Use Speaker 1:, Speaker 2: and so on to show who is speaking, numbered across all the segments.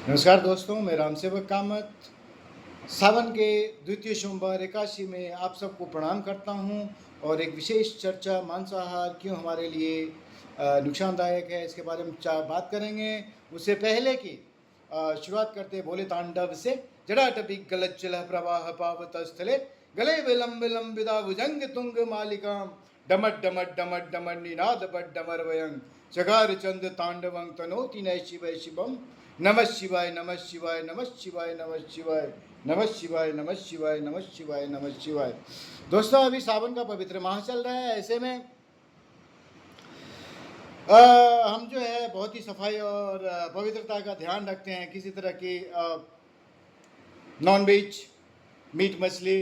Speaker 1: नमस्कार दोस्तों, मैं राम सेवक कामत सावन के द्वितीय सोमवार एकादशी में आप सबको प्रणाम करता हूं और एक विशेष चर्चा मांसाहार क्यों हमारे लिए नुकसानदायक है इसके बारे में बात करेंगे। उससे पहले की शुरुआत करते भोले तांडव से। जटाटपी गलज्जल प्रवाह पावत स्थले गले विलंब विलंबिदा भुजंग तुंग मालिकाम डमट डमट डमट डमट निनाद बट डमर वयंग चकार चंद तांडवं तनोति नय शिव शिवम नमः शिवाय नमः शिवाय नमः शिवाय नमः शिवाय नमः शिवाय नमः शिवाय नमः शिवाय नमः शिवाय। दोस्तों, अभी सावन का पवित्र माह चल रहा है। ऐसे में हम जो है बहुत ही सफाई और पवित्रता का ध्यान रखते हैं। किसी तरह की नॉन वेज, मीट मछली,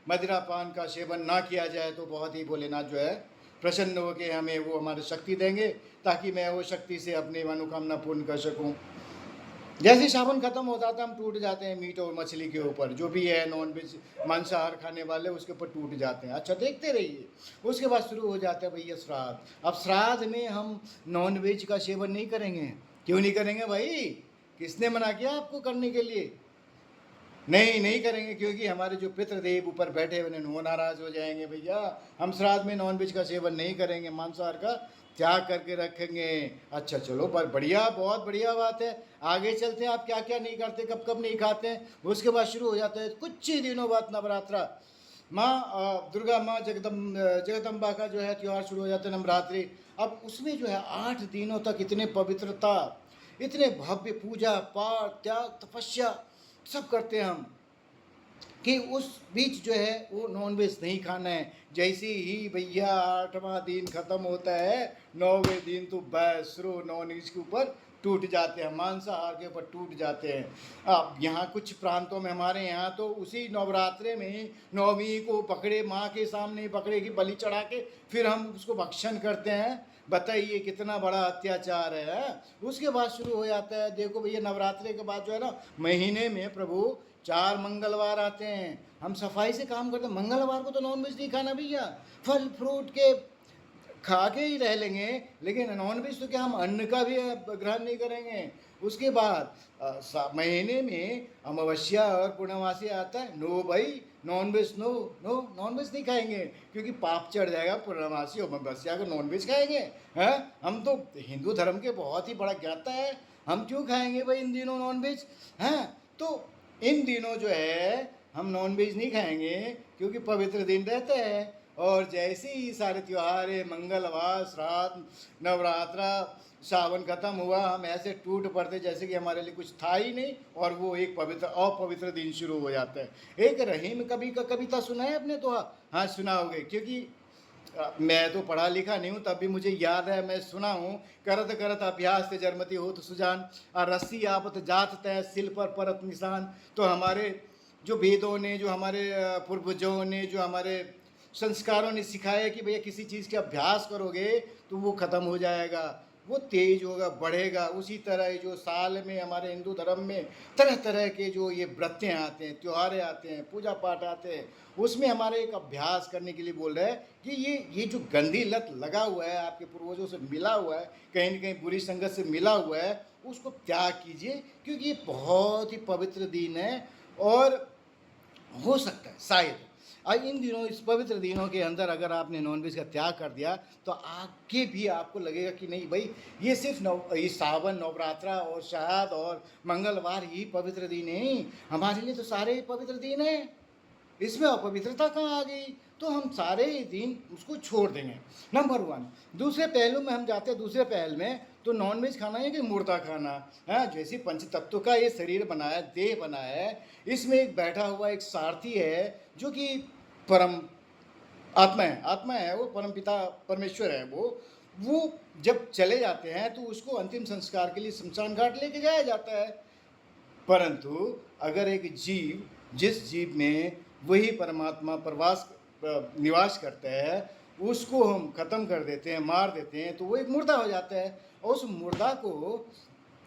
Speaker 1: मदिरा पान का सेवन ना किया जाए तो बहुत ही भोलेनाथ जो है प्रसन्न होकर हमें वो हमारी शक्ति देंगे, ताकि मैं वो शक्ति से अपनी मनोकामना पूर्ण कर सकूं। जैसे सावन खत्म होता था हम टूट जाते हैं मीट और मछली के ऊपर, जो भी है नॉन वेज मांसाहार खाने वाले उसके ऊपर टूट जाते हैं। अच्छा, देखते रहिए। उसके बाद शुरू हो जाता है भैया श्राद्ध। अब श्राद्ध में हम नॉन वेज का सेवन नहीं करेंगे। क्यों नहीं करेंगे भाई? किसने मना किया आपको करने के लिए? नहीं करेंगे, क्योंकि हमारे जो पितृदेव ऊपर बैठे हुए वो नाराज हो जाएंगे। भैया हम श्राद्ध में नॉन वेज का सेवन नहीं करेंगे, मांसाहार का त्याग करके रखेंगे। अच्छा चलो, पर बढ़िया, बहुत बढ़िया बात है। आगे चलते हैं, आप क्या क्या नहीं करते, कब कब नहीं खाते हैं। उसके बाद शुरू हो जाता है कुछ ही दिनों बाद नवरात्रा। माँ दुर्गा, माँ जगदम्बा का जो है त्यौहार शुरू हो जाता है, नवरात्रि। अब उसमें जो है 8 दिनों तक इतने पवित्रता, इतने भव्य पूजा पाठ, त्याग, तपस्या सब करते हैं हम, कि उस बीच जो है वो नॉनवेज नहीं खाना है। जैसे ही भैया 8वां दिन खत्म होता है, 9वें दिन तो बस शुरू नॉन वेज के ऊपर टूट जाते हैं, मांसाहार के ऊपर टूट जाते हैं। अब यहाँ कुछ प्रांतों में, हमारे यहाँ तो उसी नवरात्रे में 9वीं को पकड़े, माँ के सामने पकड़े की बलि चढ़ा के फिर हम उसको भक्षण करते हैं। बताइए कितना बड़ा अत्याचार है। उसके बाद शुरू हो जाता है, देखो भैया नवरात्रि के बाद जो है ना, महीने में प्रभु 4 मंगलवार आते हैं। हम सफाई से काम करते हैं। मंगलवार को तो नॉनवेज नहीं खाना भैया, फल फ्रूट के खा के ही रह लेंगे, लेकिन नॉनवेज तो क्या, हम अन्न का भी ग्रहण नहीं करेंगे। उसके बाद महीने में अमावस्या और पूर्णमासी आता है, नो भाई नॉनवेज, नो नो नॉनवेज नहीं खाएंगे, क्योंकि पाप चढ़ जाएगा। पूर्णमासी और अमावस्या को नॉनवेज खाएंगे? हैं, हम तो हिंदू धर्म के बहुत ही बड़ा ज्ञाता है, हम क्यों खाएंगे भाई इन दिनों नॉनवेज? हैं, तो इन दिनों जो है हम नॉनवेज नहीं खाएंगे, क्योंकि पवित्र दिन रहते हैं। और जैसे ही सारे त्यौहार, मंगलवार, श्राद्ध, नवरात्रा, सावन खत्म हुआ, हम ऐसे टूट पड़ते जैसे कि हमारे लिए कुछ था ही नहीं, और वो एक पवित्र अपवित्र दिन शुरू हो जाता है। एक रहीम कवि का कविता सुना है आपने तो? हाँ सुना होगे, क्योंकि मैं तो पढ़ा लिखा नहीं हूँ, तब भी मुझे याद है, मैं सुना हूँ। करत करत अभ्यास ते जरमती होत सुजान, और रस्सी आपत जात तय सिल पर परत निशान। तो हमारे जो वेदों ने, जो हमारे पूर्वजों ने, जो हमारे संस्कारों ने सिखाया कि भैया किसी चीज़ के अभ्यास करोगे तो वो ख़त्म हो जाएगा, वो तेज होगा, बढ़ेगा। उसी तरह जो साल में हमारे हिंदू धर्म में तरह तरह के जो ये व्रतें आते हैं, त्योहारें आते हैं, पूजा पाठ आते हैं, उसमें हमारे एक अभ्यास करने के लिए बोल रहे हैं कि ये जो गंदी लत लगा हुआ है, आपके पूर्वजों से मिला हुआ है, कहीं न कहीं बुरी संगत से मिला हुआ है, उसको त्याग कीजिए, क्योंकि ये बहुत ही पवित्र दिन है। और हो सकता है शायद इन दिनों, इस पवित्र दिनों के अंदर अगर आपने नॉनवेज का त्याग कर दिया तो आगे भी आपको लगेगा कि नहीं भाई, ये सिर्फ ये सावन, नवरात्रा और श्राद्ध और मंगलवार ही पवित्र दिन नहीं, हमारे लिए तो सारे ही पवित्र दिन हैं। इसमें अपवित्रता कहाँ आ गई? तो हम सारे ही दिन उसको छोड़ देंगे, नंबर 1। दूसरे पहलू में हम जाते हैं, दूसरे पहल में तो नॉनवेज खाना है कि मुर्दा खाना है। जैसे पंच तत्व का ये शरीर बनाया, देह बनाया है, इसमें एक बैठा हुआ एक सारथी है जो कि परम आत्मा है, वो परम पिता परमेश्वर है। वो जब चले जाते हैं तो उसको अंतिम संस्कार के लिए शमशान घाट लेके जाया जाता है। परंतु अगर एक जीव, जिस जीव में वही परमात्मा निवास करता है, उसको हम खत्म कर देते हैं, मार देते हैं, तो वो एक मुर्दा हो जाता है। और उस मुर्दा को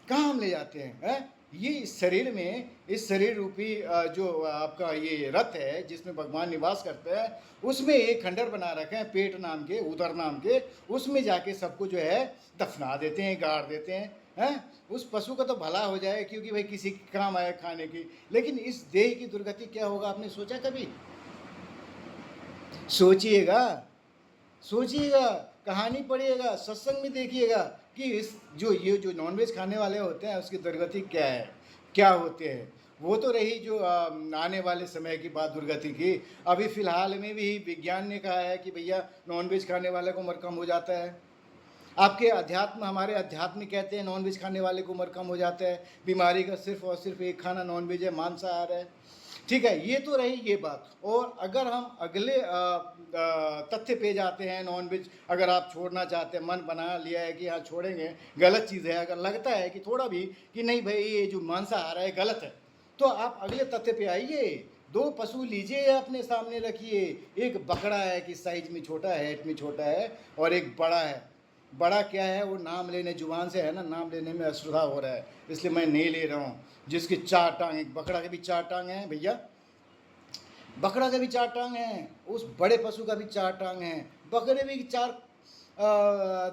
Speaker 1: कहाँ हम ले जाते हैं? ये इस शरीर में, इस शरीर रूपी जो आपका ये रथ है जिसमें भगवान निवास करते हैं, उसमें एक खंडर बना रखे हैं पेट नाम के, उदर नाम के, उसमें जाके सबको जो है दफना देते हैं, गाड़ देते हैं। हैं, उस पशु का तो भला हो जाए क्योंकि भाई किसी के काम आए खाने की, लेकिन इस देह की दुर्गति क्या होगा आपने सोचा कभी? सोचिएगा, सोचिएगा, कहानी पढ़िएगा, सत्संग में देखिएगा कि इस जो ये जो नॉनवेज खाने वाले होते हैं उसकी दुर्गति क्या है, क्या होते हैं। वो तो रही जो आने वाले समय की बात दुर्गति की। अभी फिलहाल में भी विज्ञान ने कहा है कि भैया नॉनवेज खाने वाले को उम्र कम हो जाता है। आपके अध्यात्म, हमारे अध्यात्म कहते हैं नॉनवेज खाने वाले को उम्र कम हो जाता है। बीमारी का सिर्फ और सिर्फ एक खाना नॉनवेज है, मांसाहार है। ठीक है, ये तो रही ये बात। और अगर हम अगले तथ्य पे जाते हैं, नॉनवेज अगर आप छोड़ना चाहते हैं, मन बना लिया है कि हाँ छोड़ेंगे, गलत चीज़ है, अगर लगता है कि थोड़ा भी कि नहीं भाई ये जो मांसाहार है गलत है, तो आप अगले तथ्य पे आइए। 2 पशु लीजिए, अपने सामने रखिए। एक बकरा है कि साइज में छोटा है, हेट में छोटा है, और एक बड़ा है। बड़ा क्या है, वो नाम लेने जुबान से है ना, नाम लेने में अश्रद्धा हो रहा है, इसलिए मैं नहीं ले रहा हूँ। जिसकी 4 टांग, एक बकरा के भी 4 टांग हैं भैया, बकरा के भी 4 टांग हैं, उस बड़े पशु का भी 4 टांग हैं, बकरे भी 4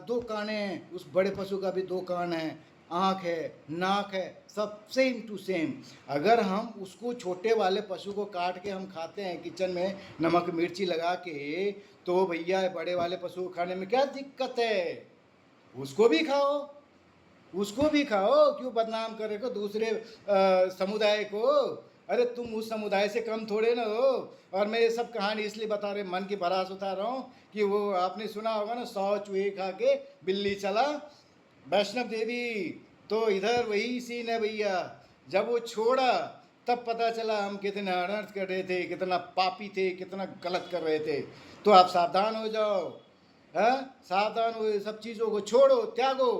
Speaker 1: 2 कान हैं, उस बड़े पशु का भी 2 कान हैं, आँख है, नाक है, सब सेम टू सेम। अगर हम उसको छोटे वाले पशु को काट के हम खाते हैं किचन में नमक मिर्ची लगा के, तो भैया बड़े वाले पशु को खाने में क्या दिक्कत है? उसको भी खाओ, उसको भी खाओ, क्यों बदनाम करे को दूसरे समुदाय को? अरे तुम उस समुदाय से कम थोड़े ना हो। और मैं ये सब कहानी इसलिए बता रहे, मन की भड़ास उतार रहा हूँ कि वो आपने सुना होगा ना, 100 चूहे खा के बिल्ली चला वैष्णव देवी, तो इधर वही सीन है भैया। जब वो छोड़ा तब पता चला हम कितने अनर्थ कर रहे थे, कितना पापी थे, कितना गलत कर रहे थे। तो आप सावधान हो जाओ, है, सावधान हो, सब चीज़ों को छोड़ो, त्यागो।